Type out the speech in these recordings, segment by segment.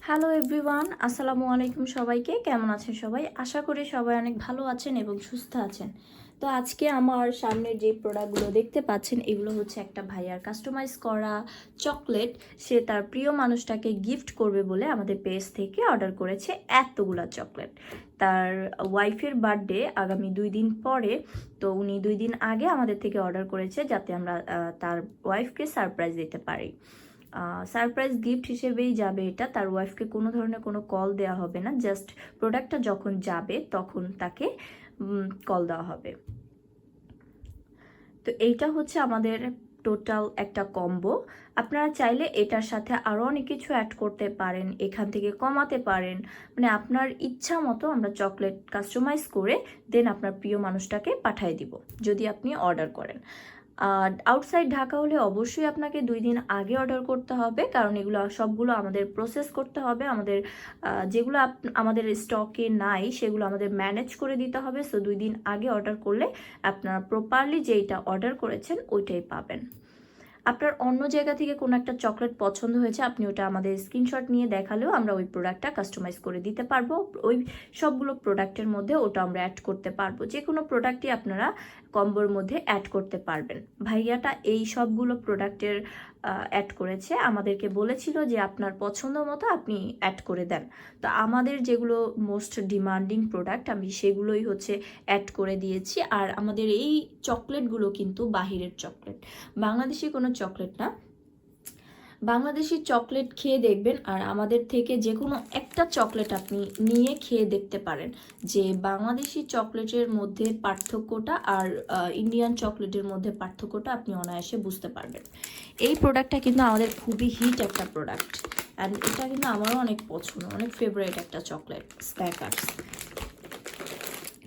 Hello everyone, আসসালামু আলাইকুম। সবাইকে কেমন আছেন সবাই? আশা করি সবাই অনেক ভালো আছেন এবং সুস্থ আছেন। তো আজকে আমার সামনের যে প্রোডাক্টগুলো দেখতে পাচ্ছেন এগুলো হচ্ছে একটা ভাইয়ার কাস্টমাইজ করা চকলেট। সে তার প্রিয় মানুষটাকে গিফট করবে বলে আমাদের পেজ থেকে অর্ডার করেছে এতগুলা চকলেট। তার ওয়াইফের বার্থডে আগামী 2 দিন পরে, তো উনি 2 দিন আগে আমাদের থেকে অর্ডার করেছে যাতে আমরা তার ওয়াইফকে সারপ্রাইজ দিতে পারি। সারপ্রাইজ গিফট হিসেবেই যাবে এটা। তার ওয়াইফকে কোনো ধরনের কোনো কল দেওয়া হবে না, জাস্ট প্রোডাক্টটা যখন যাবে তখন তাকে কল দেওয়া হবে। তো এইটা হচ্ছে আমাদের টোটাল একটা কম্বো। আপনারা চাইলে এটার সাথে আরও অনেক কিছু অ্যাড করতে পারেন, এখান থেকে কমাতে পারেন, মানে আপনার ইচ্ছা মতো আমরা চকলেট কাস্টমাইজ করে দেন আপনার প্রিয় মানুষটাকে পাঠিয়ে দিব যদি আপনি অর্ডার করেন। আর আউটসাইড ঢাকা হলে অবশ্যই আপনাকে 2 দিন আগে অর্ডার করতে হবে, কারণ এগুলো সবগুলো আমাদের প্রসেস করতে হবে। আমাদের যেগুলো আমাদের স্টকে নাই সেগুলো আমাদের ম্যানেজ করে দিতে হবে। সো 2 দিন আগে অর্ডার করলে আপনারা প্রপারলি যেইটা অর্ডার করেছেন ওইটাই পাবেন। আপনার অন্য জায়গা থেকে কোনো একটা চকলেট পছন্দ হয়েছে, আপনি ওটা আমাদের স্ক্রিনশট নিয়ে দেখালেও আমরা ওই প্রোডাক্টটা কাস্টমাইজ করে দিতে পারবো। ওই সবগুলো প্রোডাক্টের মধ্যে ওটা আমরা অ্যাড করতে পারবো। যে কোনো প্রোডাক্টই আপনারা কম্বোর মধ্যে অ্যাড করতে পারবেন। ভাইয়াটা এই সবগুলো প্রোডাক্টের অ্যাড করেছে, আমাদেরকে বলেছিল যে আপনার পছন্দ মতো আপনি অ্যাড করে দেন। তো আমাদের যেগুলো মোস্ট ডিমান্ডিং প্রোডাক্ট আমি সেগুলোই হচ্ছে অ্যাড করে দিয়েছি। আর আমাদের এই চকলেটগুলো কিন্তু বাহিরের চকলেট, বাংলাদেশি কোনো চকলেট না। বাংলাদেশি চকলেট খেয়ে দেখবেন আর আমাদের থেকে যে কোনো একটা চকলেট আপনি নিয়ে খেয়ে দেখতে পারেন যে বাংলাদেশি চকলেটের মধ্যে পার্থক্যটা আর ইন্ডিয়ান চকলেটের মধ্যে পার্থক্যটা আপনি অনায়াসে বুঝতে পারবেন। এই প্রোডাক্টটা কিন্তু আমাদের খুবই হিট একটা প্রোডাক্ট, অ্যান্ড এটা কিন্তু আমারও অনেক পছন্দ, অনেক ফেভারিট একটা চকলেট স্ন্যাকার্স।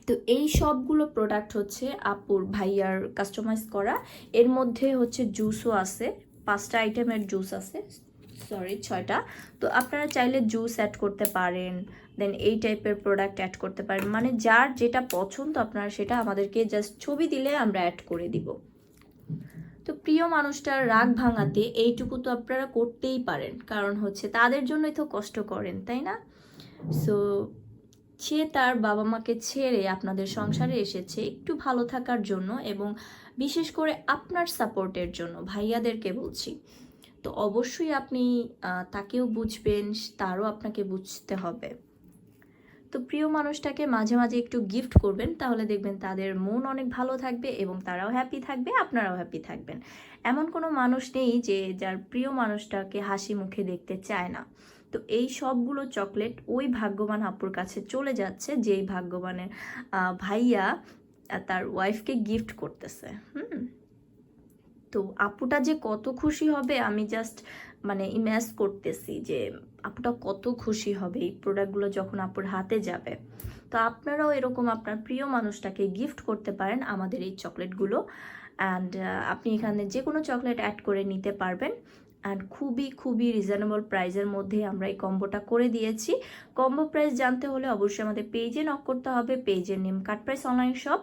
তো এই সবগুলো প্রোডাক্ট হচ্ছে আপুর ভাইয়ার কাস্টমাইজ করা। এর মধ্যে হচ্ছে জুসও আছে, 5টা আইটেমের জুস আছে, সরি 6টা। তো আপনারা চাইলে জুস অ্যাড করতে পারেন, দেন এই টাইপের প্রোডাক্ট অ্যাড করতে পারেন, মানে যার যেটা পছন্দ আপনারা সেটা আমাদেরকে জাস্ট ছবি দিলে আমরা অ্যাড করে দিব। তো প্রিয় মানুষটার রাগ ভাঙাতে এইটুকু তো আপনারা করতেই পারেন, কারণ হচ্ছে তাদের জন্যই তো কষ্ট করেন, তাই না? সো সে তার বাবা মাকে ছেড়ে আপনাদের সংসারে এসেছে একটু ভালো থাকার জন্য এবং বিশেষ করে আপনার সাপোর্টের জন্য, ভাইয়াদেরকে বলছি। তো অবশ্যই আপনি তাকেও বুঝবেন, তারও আপনাকে বুঝতে হবে। তো প্রিয় মানুষটাকে মাঝে মাঝে একটু গিফট করবেন, তাহলে দেখবেন তাদের মন অনেক ভালো থাকবে এবং তারাও হ্যাপি থাকবে, আপনারাও হ্যাপি থাকবেন। এমন কোনো মানুষ নেই যে যার প্রিয় মানুষটাকে হাসি মুখে দেখতে চায় না। তো এই সবগুলো চকলেট ওই ভাগ্যবান আপুর কাছে চলে যাচ্ছে যেই ভাগ্যবানের ভাইয়া তার ওয়াইফকে গিফট করতেছে। তো আপুটা যে কত খুশি হবে আমি জাস্ট মানে ইমেজ করতেছি যে আপুটা কত খুশি হবে এই প্রোডাক্টগুলো যখন আপুর হাতে যাবে। তো আপনারাও এরকম আপনার প্রিয় মানুষটাকে গিফট করতে পারেন আমাদের এই চকলেটগুলো, অ্যান্ড আপনি এখানে যে কোনো চকলেট অ্যাড করে নিতে পারবেন। অ্যান্ড খুবই খুবই রিজনেবল প্রাইসের মধ্যে আমরা এই কম্বোটা করে দিয়েছি। কম্বো প্রাইস জানতে হলে অবশ্যই আমাদের পেজে নক করতে হবে, পেজের নেম কাট প্রাইস অনলাইন শপ।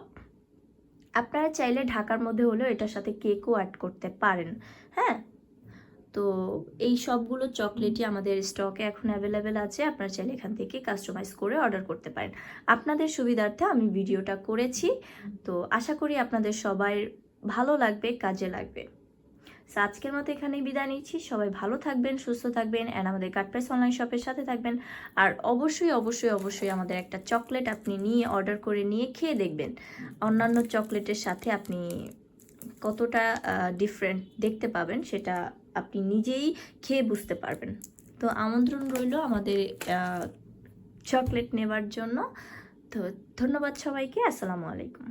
আপনারা চাইলে ঢাকার মধ্যে হলেও এটার সাথে কেকও অ্যাড করতে পারেন। হ্যাঁ, তো এই সবগুলো চকলেটই আমাদের স্টকে এখন অ্যাভেলেবেল আছে, আপনারা চাইলে এখান থেকে কাস্টমাইজ করে অর্ডার করতে পারেন। আপনাদের সুবিধার্থে আমি ভিডিওটা করেছি, তো আশা করি আপনাদের সবাই ভালো লাগবে, কাজে লাগবে। সো আজকের মতো এখানেই বিদায় নিচ্ছি। সবাই ভালো থাকবেন, সুস্থ থাকবেন, অ্যান্ড আমাদের কাটপ্রাইস অনলাইন শপের সাথে থাকবেন। আর অবশ্যই অবশ্যই অবশ্যই আমাদের একটা চকলেট আপনি নিয়ে অর্ডার করে নিয়ে খেয়ে দেখবেন অন্যান্য চকলেটের সাথে আপনি কতটা ডিফারেন্ট দেখতে পাবেন, সেটা আপনি নিজেই খেয়ে বুঝতে পারবেন। তো আমন্ত্রণ রইল আমাদের চকলেট নেবার জন্য। তো ধন্যবাদ সবাইকে, আসসালামু আলাইকুম।